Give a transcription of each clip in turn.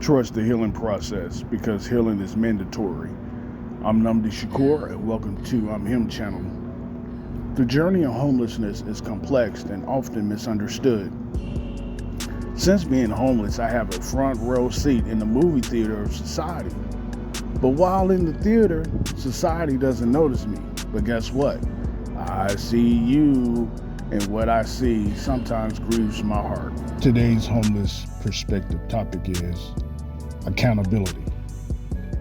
Trust the healing process because healing is mandatory. I'm Namdi Shakur and welcome to I'm Him channel. The journey of homelessness is complex and often misunderstood. Since being homeless, I have a front row seat in the movie theater of society. But while in the theater, society doesn't notice me. But guess what? I see you, and what I see sometimes grieves my heart. Today's homeless perspective topic is accountability.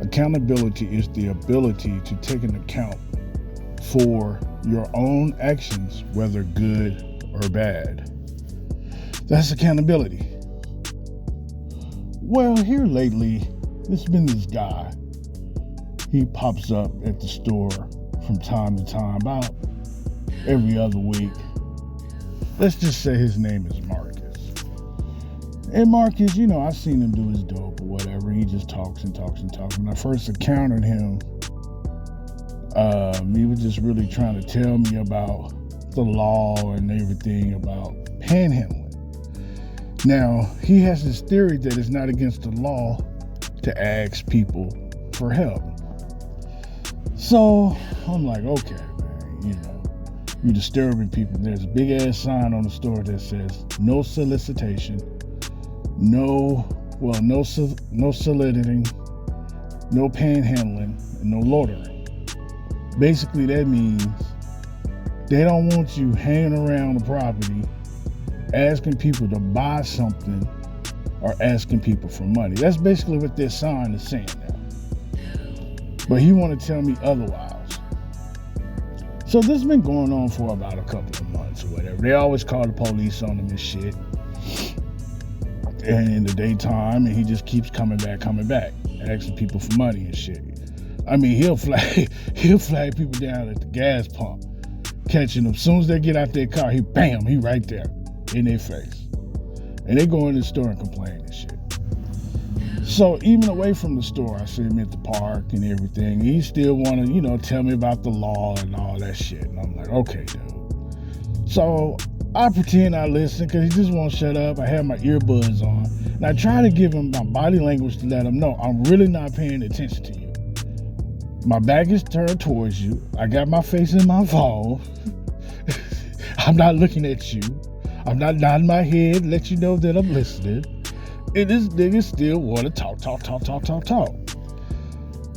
Accountability is the ability to take an account for your own actions, whether good or bad. That's accountability. Well, here lately, there's been this guy. He pops up at the store from time to time, about every other week. Let's just say his name is Marcus. And Marcus, I've seen him do his dope or whatever. He just talks and talks and talks. When I first encountered him, he was just really trying to tell me about the law and everything about panhandling. Now, he has this theory that it's not against the law to ask people for help. So I'm like, okay, man, you're disturbing people. There's a big ass sign on the store that says no solicitation, no soliciting, no panhandling, and no loitering. Basically, that means they don't want you hanging around the property asking people to buy something or asking people for money. That's basically what this sign is saying now. But he want to tell me otherwise. So this has been going on for about a couple of months or whatever. They always call the police on him and shit. And in the daytime, and he just keeps coming back, asking people for money and shit. I mean, he'll flag people down at the gas pump, catching them. As soon as they get out their car, he right there in their face. And they go in the store and complain and shit. So even away from the store, I see him at the park and everything. He still want to, tell me about the law and all that shit. And I'm like, okay, dude. So I pretend I listen because he just won't shut up. I have my earbuds on. And I try to give him my body language to let him know I'm really not paying attention to you. My back is turned towards you. I got my face in my phone. I'm not looking at you. I'm not nodding my head, let you know that I'm listening. And this nigga still want to talk.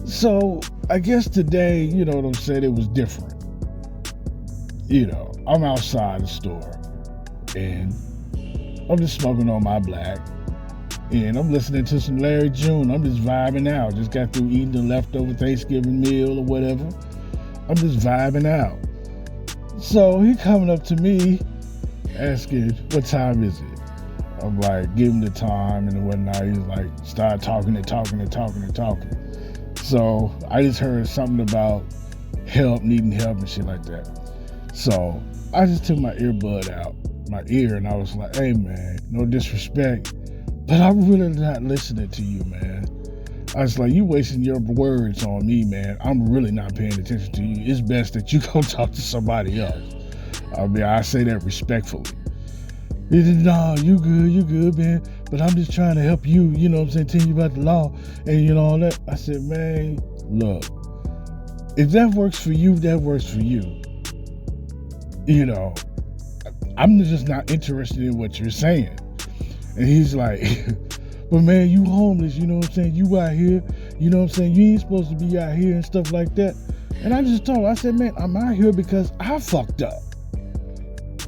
So I guess today, what I'm saying, it was different. I'm outside the store and I'm just smoking on my black and I'm listening to some Larry June. I'm just vibing out. Just got through eating the leftover Thanksgiving meal or whatever. I'm just vibing out. So he coming up to me asking, what time is it? I'm like, give him the time and whatnot. He's like, start talking. So I just heard something about needing help and shit like that. So I just took my earbud out, my ear, and I was like, hey man, no disrespect, but I'm really not listening to you, man. I was like, you wasting your words on me, man. I'm really not paying attention to you. It's best that you go talk to somebody else. I mean, I say that respectfully. He said, no, you good, man. But I'm just trying to help you, tell you about the law and all that. I said, man, look, if that works for you, that works for you. I'm just not interested in what you're saying. And he's like, but man, you homeless, you out here, you ain't supposed to be out here and stuff like that. And I just told him, I said, man, I'm out here because I fucked up.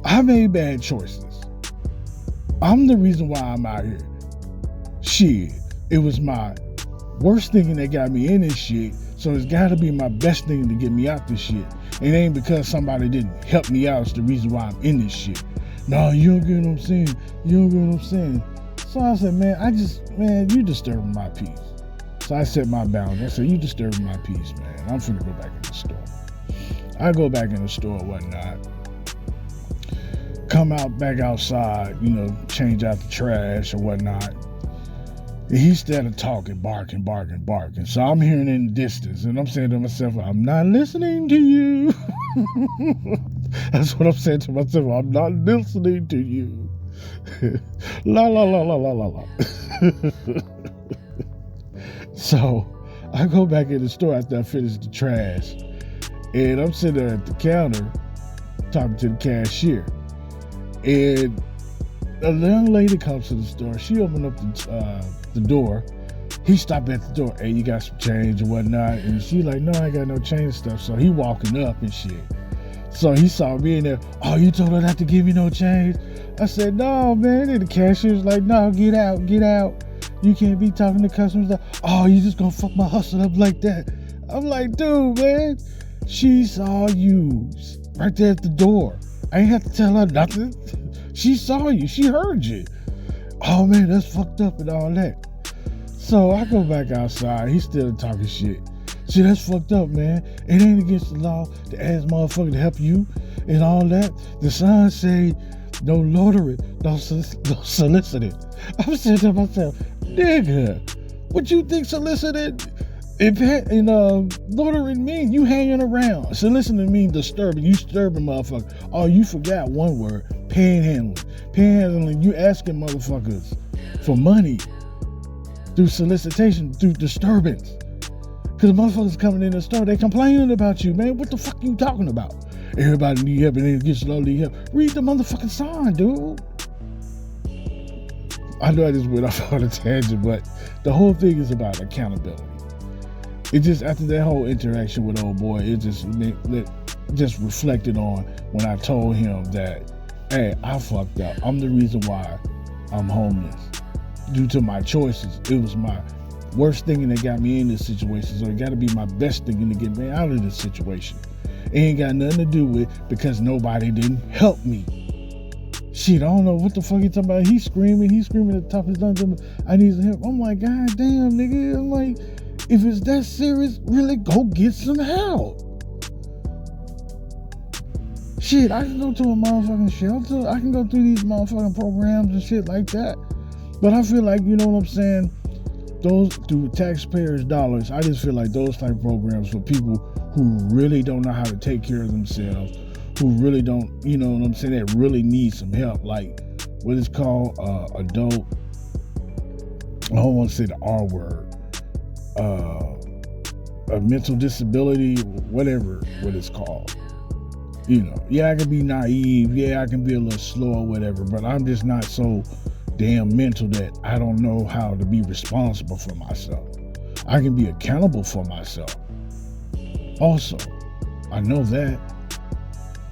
I made bad choices. I'm the reason why I'm out here. Shit, it was my worst thinking that got me in this shit, so it's gotta be my best thing to get me out this shit. It ain't because somebody didn't help me out, it's the reason why I'm in this shit. No, you don't get what I'm saying. So I said, man, you disturbing my peace. So I set my boundaries. I said, you disturbing my peace, man. I'm finna go back in the store. I go back in the store and whatnot. Come back outside, change out the trash or whatnot. And he started talking, barking. So I'm hearing in the distance and I'm saying to myself, I'm not listening to you. That's what I'm saying to myself. I'm not listening to you. La la la la la la la. So I go back in the store after I finish the trash, and I'm sitting there at the counter talking to the cashier, and a young lady comes to the store. She opened up the door. He stopped at the door. Hey, you got some change or whatnot? And she like, no, I ain't got no change stuff. So he walking up and shit. So he saw me in there. Oh, you told her not to give me no change? I said, no, man. And the cashier's like, no, get out, get out. You can't be talking to customers like, oh, you just gonna fuck my hustle up like that. I'm like, dude, man. She saw you right there at the door. I ain't have to tell her nothing. She saw you. She heard you. Oh, man, that's fucked up and all that. So I go back outside. He's still talking shit. See, that's fucked up, man. It ain't against the law to ask motherfucker to help you and all that. The signs say no loitering, no soliciting. I'm saying to myself, nigga, what you think soliciting and loitering mean? You hanging around. Soliciting mean disturbing. You disturbing motherfucker. Oh, you forgot one word. Panhandling. Panhandling, you asking motherfuckers for money through solicitation, through disturbance. Because motherfuckers coming in the store, they complaining about you, man. What the fuck you talking about? Everybody need help and they get slowly help. Read the motherfucking sign, dude. I know I just went off on a tangent, but the whole thing is about accountability. It just, after that whole interaction with old boy, it just reflected on when I told him that, hey, I fucked up. I'm the reason why I'm homeless. Due to my choices. It was my worst thing that got me in this situation, so it got to be my best thing to get me out of this situation. It ain't got nothing to do with because nobody didn't help me. Shit, I don't know what the fuck he talking about. He's screaming at the top of his lungs. I need some help. I'm like, God damn, nigga. I'm like, if it's that serious, really go get some help. Shit, I can go to a motherfucking shelter. I can go through these motherfucking programs and shit like that. But I feel like, you know what I'm saying? Those, through taxpayers' dollars, I just feel like those type of programs for people who really don't know how to take care of themselves, who really don't, you know what I'm saying, that really need some help. Like what is called adult, I don't want to say the R word, a mental disability, whatever what it's called. You know, yeah, I can be naive, yeah, I can be a little slow or whatever, but I'm just not so damn mental that I don't know how to be responsible for myself. I can be accountable for myself. Also, I know that.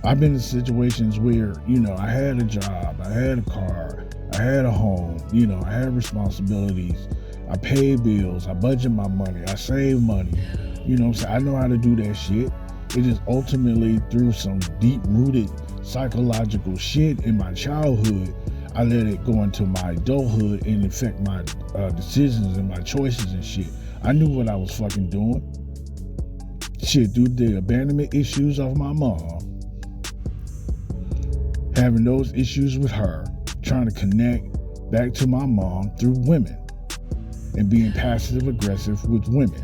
I've been in situations where, you know, I had a job, I had a car, I had a home, you know, I had responsibilities, I paid bills, I budget my money, I save money, you know what I'm saying? I know how to do that shit. It is ultimately through some deep-rooted psychological shit in my childhood, I let it go into my adulthood and affect my decisions and my choices and shit. I knew what I was fucking doing. Shit, through the abandonment issues of my mom, having those issues with her, trying to connect back to my mom through women, and being passive aggressive with women.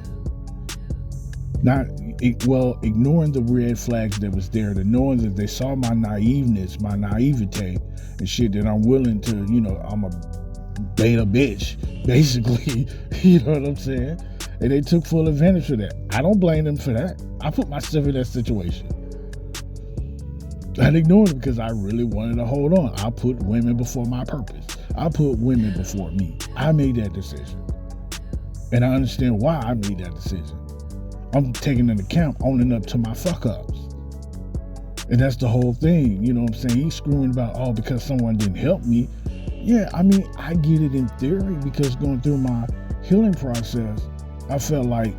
Not, well, ignoring the red flags that was there, to knowing that they saw my naiveness, my naivete, and shit, that I'm willing to, you know, I'm a beta bitch, basically, you know what I'm saying? And they took full advantage of that. I don't blame them for that. I put myself in that situation. I ignored it because I really wanted to hold on. I put women before my purpose. I put women before me. I made that decision. And I understand why I made that decision. I'm taking into account, owning up to my fuck-ups. And that's the whole thing, you know what I'm saying? He's screaming about, oh, because someone didn't help me. Yeah, I mean, I get it in theory, because going through my healing process, I felt like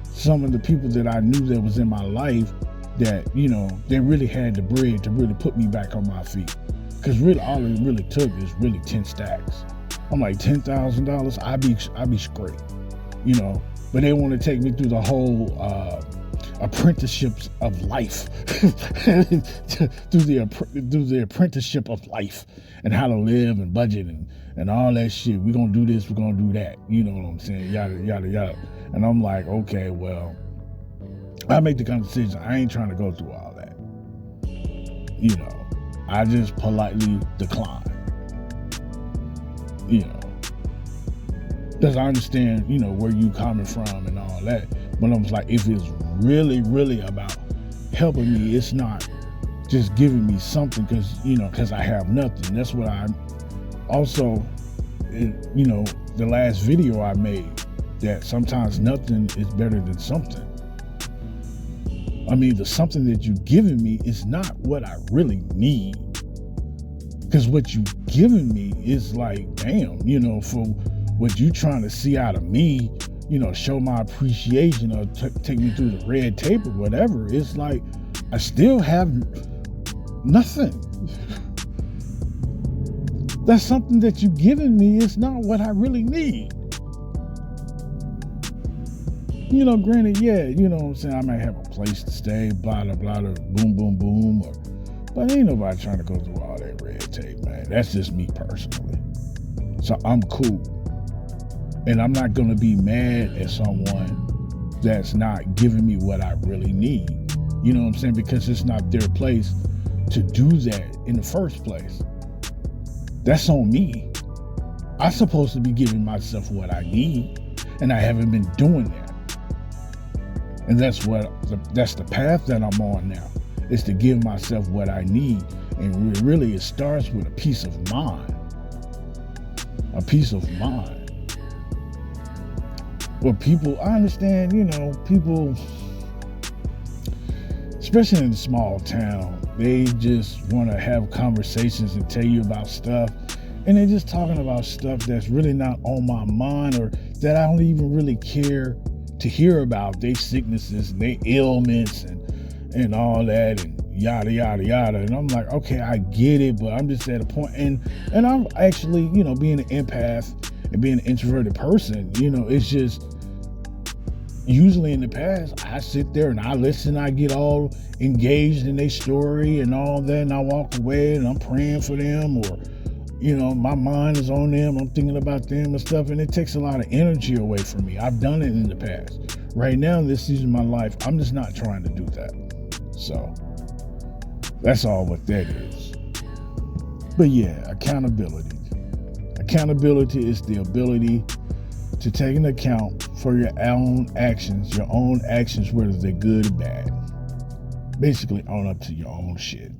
some of the people that I knew that was in my life that, you know, they really had the bread to really put me back on my feet. Because really, all it really took is really 10 stacks. I'm like, $10,000, I'd be straight, you know? But they want to take me through the whole apprenticeships of life, through the apprenticeship of life, and how to live and budget and all that shit. We're going to do this, we're going to do that. You know what I'm saying? Yada, yada, yada. And I'm like, okay, well, I make the kind of decision. I ain't trying to go through all that. You know, I just politely decline. You know, Because I understand, where you coming from and all that. But I was like, if it's really, really about helping me, it's not just giving me something because I have nothing. That's what I also, the last video I made, that sometimes nothing is better than something. I mean, the something that you're giving me is not what I really need. Because what you giving me is like, damn, for what you trying to see out of me, show my appreciation or take me through the red tape or whatever. It's like, I still have nothing. That's something that you giving me is not what I really need. Granted, yeah, what I'm saying, I might have a place to stay, blah, blah, blah, boom, boom, boom, but ain't nobody trying to go through all that red tape, man. That's just me personally. So I'm cool. And I'm not going to be mad at someone that's not giving me what I really need. You know what I'm saying? Because it's not their place to do that in the first place. That's on me. I'm supposed to be giving myself what I need, and I haven't been doing that. And that's the path that I'm on now, is to give myself what I need. And really, it starts with a peace of mind. A peace of mind. Well, people, I understand, people, especially in a small town, they just want to have conversations and tell you about stuff. And they're just talking about stuff that's really not on my mind, or that I don't even really care to hear about. Their sicknesses and their ailments and all that, and yada, yada, yada. And I'm like, okay, I get it, but I'm just at a point, and I'm actually, being an empath and being an introverted person, it's just, usually in the past, I sit there and I listen, I get all engaged in their story and all that, and I walk away and I'm praying for them, or, my mind is on them, I'm thinking about them and stuff, and it takes a lot of energy away from me. I've done it in the past. Right now, this season of my life, I'm just not trying to do that. So, that's all what that is. But yeah, accountability. Accountability is the ability to take an account for your own actions, whether they're good or bad. Basically, own up to your own shit.